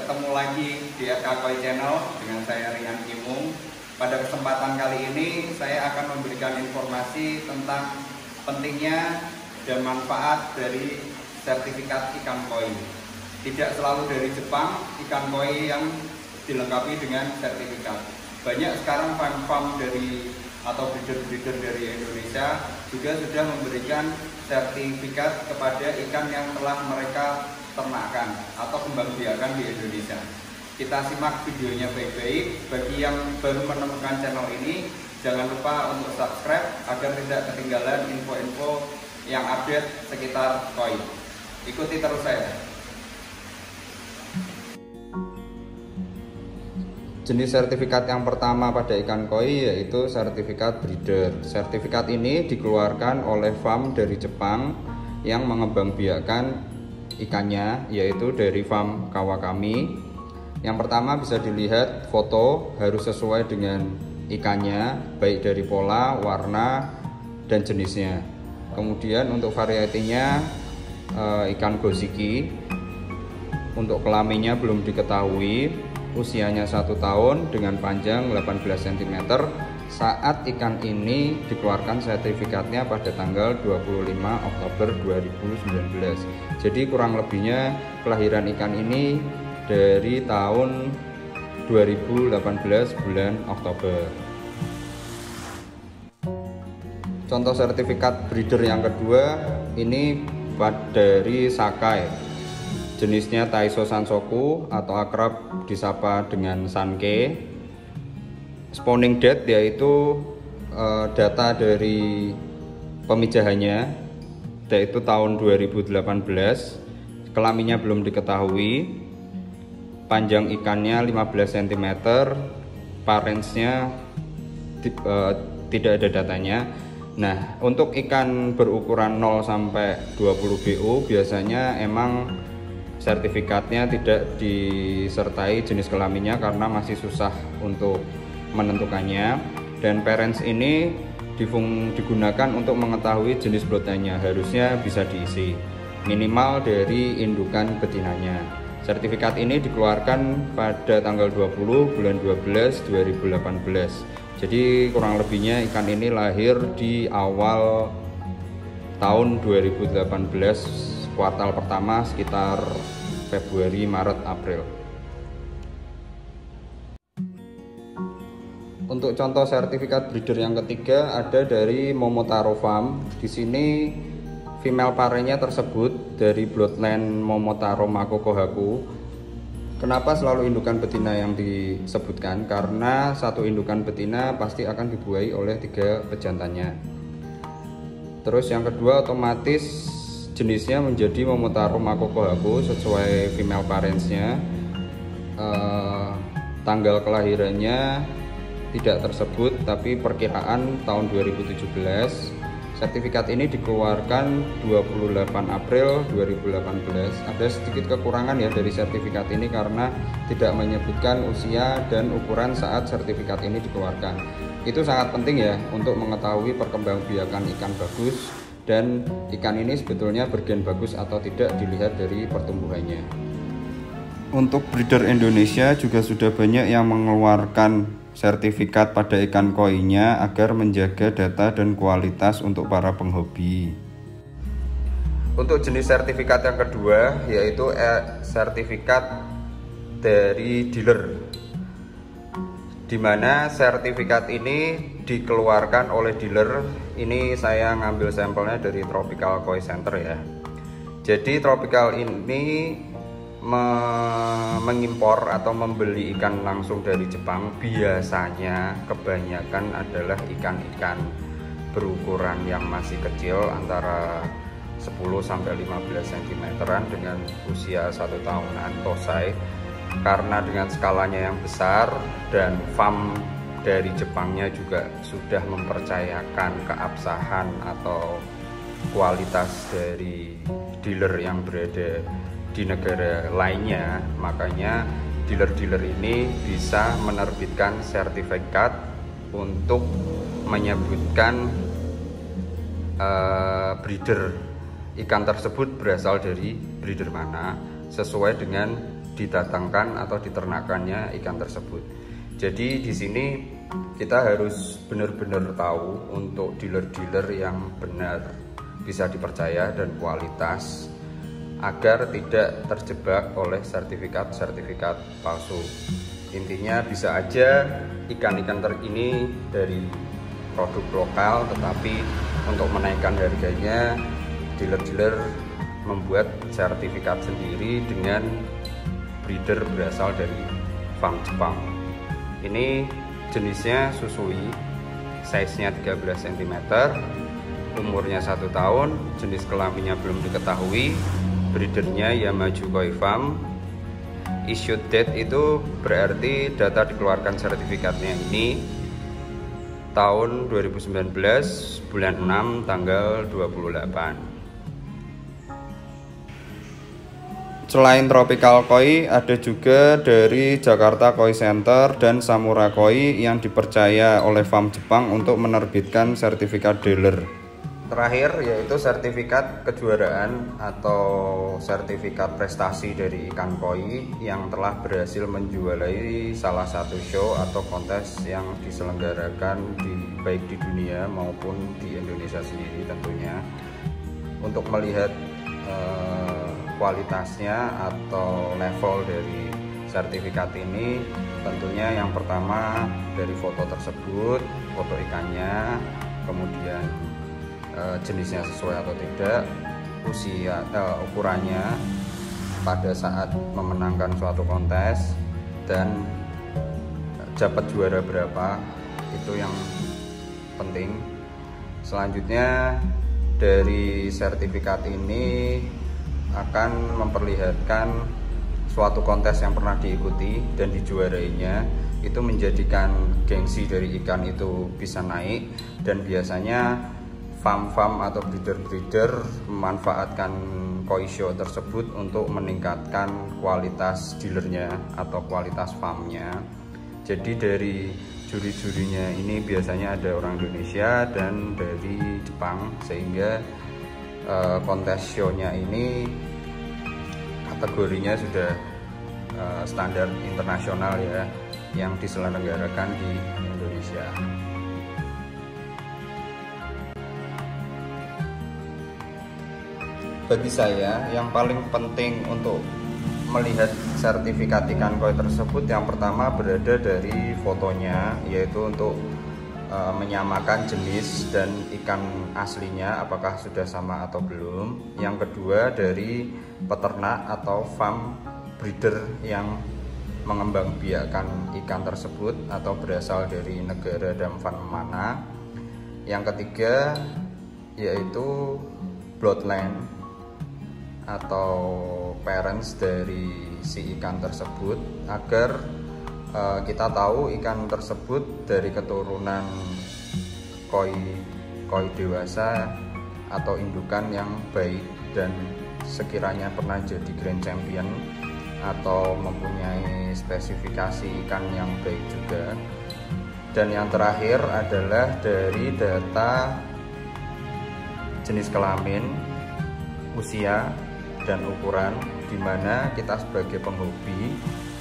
ketemu lagi di FK Koi Channel dengan saya Rian Kimung. Pada kesempatan kali ini saya akan memberikan informasi tentang pentingnya dan manfaat dari sertifikat ikan koi. Tidak selalu dari Jepang ikan koi yang dilengkapi dengan sertifikat. Banyak sekarang farm-farm dari atau breeder-breeder dari Indonesia juga sudah memberikan sertifikat kepada ikan yang telah mereka ternakkan atau kembangbiakan di Indonesia. Kita simak videonya baik-baik. Bagi yang baru menemukan channel ini, jangan lupa untuk subscribe agar tidak ketinggalan info-info yang update sekitar koi. Ikuti terus saya. Jenis sertifikat yang pertama pada ikan koi yaitu sertifikat breeder. Sertifikat ini dikeluarkan oleh farm dari Jepang yang mengembangbiakan ikannya, yaitu dari farm Kawakami. Yang pertama bisa dilihat foto, harus sesuai dengan ikannya, baik dari pola, warna, dan jenisnya. Kemudian untuk varietinya ikan gosiki. Untuk kelaminnya belum diketahui. Usianya 1 tahun dengan panjang 18 cm saat ikan ini dikeluarkan sertifikatnya pada tanggal 25 Oktober 2019. Jadi kurang lebihnya kelahiran ikan ini dari tahun 2018 bulan Oktober. Contoh sertifikat breeder yang kedua ini dari Sakai. Jenisnya Taiso Sansoku atau akrab disapa dengan Sanke. Spawning date yaitu data dari pemijahannya, yaitu tahun 2018. Kelaminnya belum diketahui. Panjang ikannya 15 cm. Parentsnya tidak ada datanya. Nah, untuk ikan berukuran 0 sampai 20 BU biasanya emang sertifikatnya tidak disertai jenis kelaminnya karena masih susah untuk menentukannya. Dan parents ini digunakan untuk mengetahui jenis bloodline-nya, harusnya bisa diisi minimal dari indukan betinanya. Sertifikat ini dikeluarkan pada tanggal 20 bulan 12 2018. Jadi kurang lebihnya ikan ini lahir di awal tahun 2018, kuartal pertama sekitar Februari, Maret, April. Untuk contoh sertifikat breeder yang ketiga ada dari Momotaro Farm. Di sini female parenya tersebut dari bloodline Momotaro Makokohaku. Kenapa selalu indukan betina yang disebutkan? Karena satu indukan betina pasti akan dibuai oleh 3 pejantannya. Terus yang kedua otomatis jenisnya menjadi Momotaro Makokohaku sesuai female parentsnya. Tanggal kelahirannya tidak tersebut, tapi perkiraan tahun 2017. Sertifikat ini dikeluarkan 28 April 2018. Ada sedikit kekurangan ya dari sertifikat ini karena tidak menyebutkan usia dan ukuran saat sertifikat ini dikeluarkan. Itu sangat penting ya untuk mengetahui perkembangbiakan ikan bagus, dan ikan ini sebetulnya bergen bagus atau tidak dilihat dari pertumbuhannya. Untuk breeder Indonesia juga sudah banyak yang mengeluarkan sertifikat pada ikan koinya agar menjaga data dan kualitas untuk para penghobi. Untuk jenis sertifikat yang kedua yaitu sertifikat dari dealer, di mana sertifikat ini dikeluarkan oleh dealer. Ini saya ngambil sampelnya dari Tropical Koi Center ya. Jadi Tropical ini mengimpor atau membeli ikan langsung dari Jepang. Biasanya kebanyakan adalah ikan-ikan berukuran yang masih kecil antara 10 sampai 15 cm dengan usia 1 tahunan tosai. Karena dengan skalanya yang besar dan farm dari Jepangnya juga sudah mempercayakan keabsahan atau kualitas dari dealer yang berada di negara lainnya, makanya dealer-dealer ini bisa menerbitkan sertifikat untuk menyebutkan breeder ikan tersebut berasal dari breeder mana sesuai dengan didatangkan atau diternakannya ikan tersebut. Jadi di sini kita harus benar-benar tahu untuk dealer-dealer yang benar, bisa dipercaya dan kualitas, agar tidak terjebak oleh sertifikat-sertifikat palsu. Intinya bisa aja ikan-ikan ini dari produk lokal, tetapi untuk menaikkan harganya dealer-dealer membuat sertifikat sendiri dengan breeder berasal dari farm Jepang. Ini jenisnya susui, size-nya 13 cm, umurnya 1 tahun, jenis kelaminnya belum diketahui, breedernya Yamaju Koi Farm. Issued date itu berarti data dikeluarkan sertifikatnya ini tahun 2019 bulan 6 tanggal 28. Selain Tropical Koi, ada juga dari Jakarta Koi Center dan Samurai Koi yang dipercaya oleh farm Jepang untuk menerbitkan sertifikat dealer. Terakhir yaitu sertifikat kejuaraan atau sertifikat prestasi dari ikan koi yang telah berhasil menjuarai salah satu show atau kontes yang diselenggarakan baik di dunia maupun di Indonesia sendiri tentunya. Untuk melihat kualitasnya atau level dari sertifikat ini, tentunya yang pertama dari foto tersebut, foto ikannya, kemudian jenisnya sesuai atau tidak, usia ukurannya pada saat memenangkan suatu kontes, dan dapat juara berapa, itu yang penting. Selanjutnya dari sertifikat ini akan memperlihatkan suatu kontes yang pernah diikuti dan dijuarainya, itu menjadikan gengsi dari ikan itu bisa naik, dan biasanya farm-farm atau breeder-breeder memanfaatkan koi show tersebut untuk meningkatkan kualitas dealernya atau kualitas farmnya. Jadi dari juri-jurinya ini biasanya ada orang Indonesia dan dari Jepang, sehingga kontes show-nya ini kategorinya sudah standar internasional ya, yang diselenggarakan di Indonesia. Bagi saya yang paling penting untuk melihat sertifikat ikan koi tersebut, yang pertama berada dari fotonya, yaitu untuk menyamakan jenis dan ikan aslinya apakah sudah sama atau belum. Yang kedua dari peternak atau farm breeder yang mengembangbiakan ikan tersebut atau berasal dari negara dan farm mana. Yang ketiga yaitu bloodline atau parents dari si ikan tersebut, agar kita tahu ikan tersebut dari keturunan koi dewasa atau indukan yang baik dan sekiranya pernah jadi grand champion atau mempunyai spesifikasi ikan yang baik juga. Dan yang terakhir adalah dari data jenis kelamin, usia, dan ukuran, di mana kita sebagai penghobi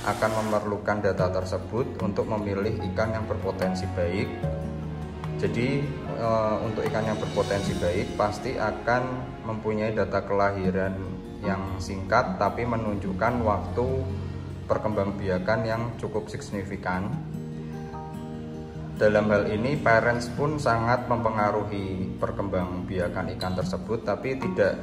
akan memerlukan data tersebut untuk memilih ikan yang berpotensi baik. Jadi untuk ikan yang berpotensi baik pasti akan mempunyai data kelahiran yang singkat tapi menunjukkan waktu perkembangbiakan yang cukup signifikan. Dalam hal ini parents pun sangat mempengaruhi perkembangbiakan ikan tersebut, tapi tidak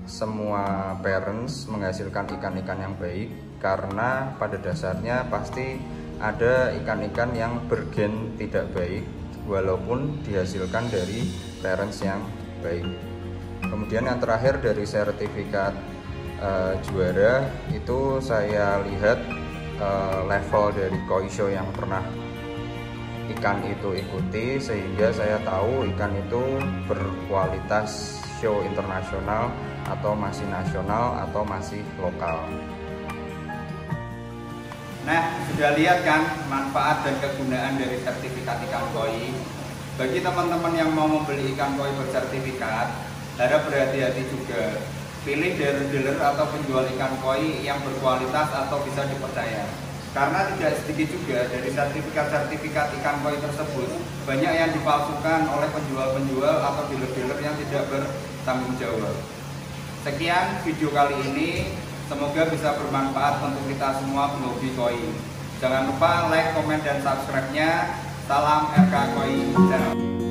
semua parents menghasilkan ikan-ikan yang baik, karena pada dasarnya pasti ada ikan-ikan yang bergen tidak baik walaupun dihasilkan dari parents yang baik. Kemudian yang terakhir dari sertifikat juara itu saya lihat level dari koi show yang pernah ikan itu ikuti, sehingga saya tahu ikan itu berkualitas show internasional atau masih nasional atau masih lokal. Nah, sudah lihat kan manfaat dan kegunaan dari sertifikat ikan koi. Bagi teman-teman yang mau membeli ikan koi bersertifikat, harap berhati-hati juga. Pilih dealer-dealer atau penjual ikan koi yang berkualitas atau bisa dipercaya. Karena tidak sedikit juga dari sertifikat-sertifikat ikan koi tersebut banyak yang dipalsukan oleh penjual-penjual atau dealer-dealer yang tidak bertanggung jawab. Sekian video kali ini, semoga bisa bermanfaat untuk kita semua penghobi koi. Jangan lupa like, komen, dan subscribe-nya. Salam RK Koi Channel.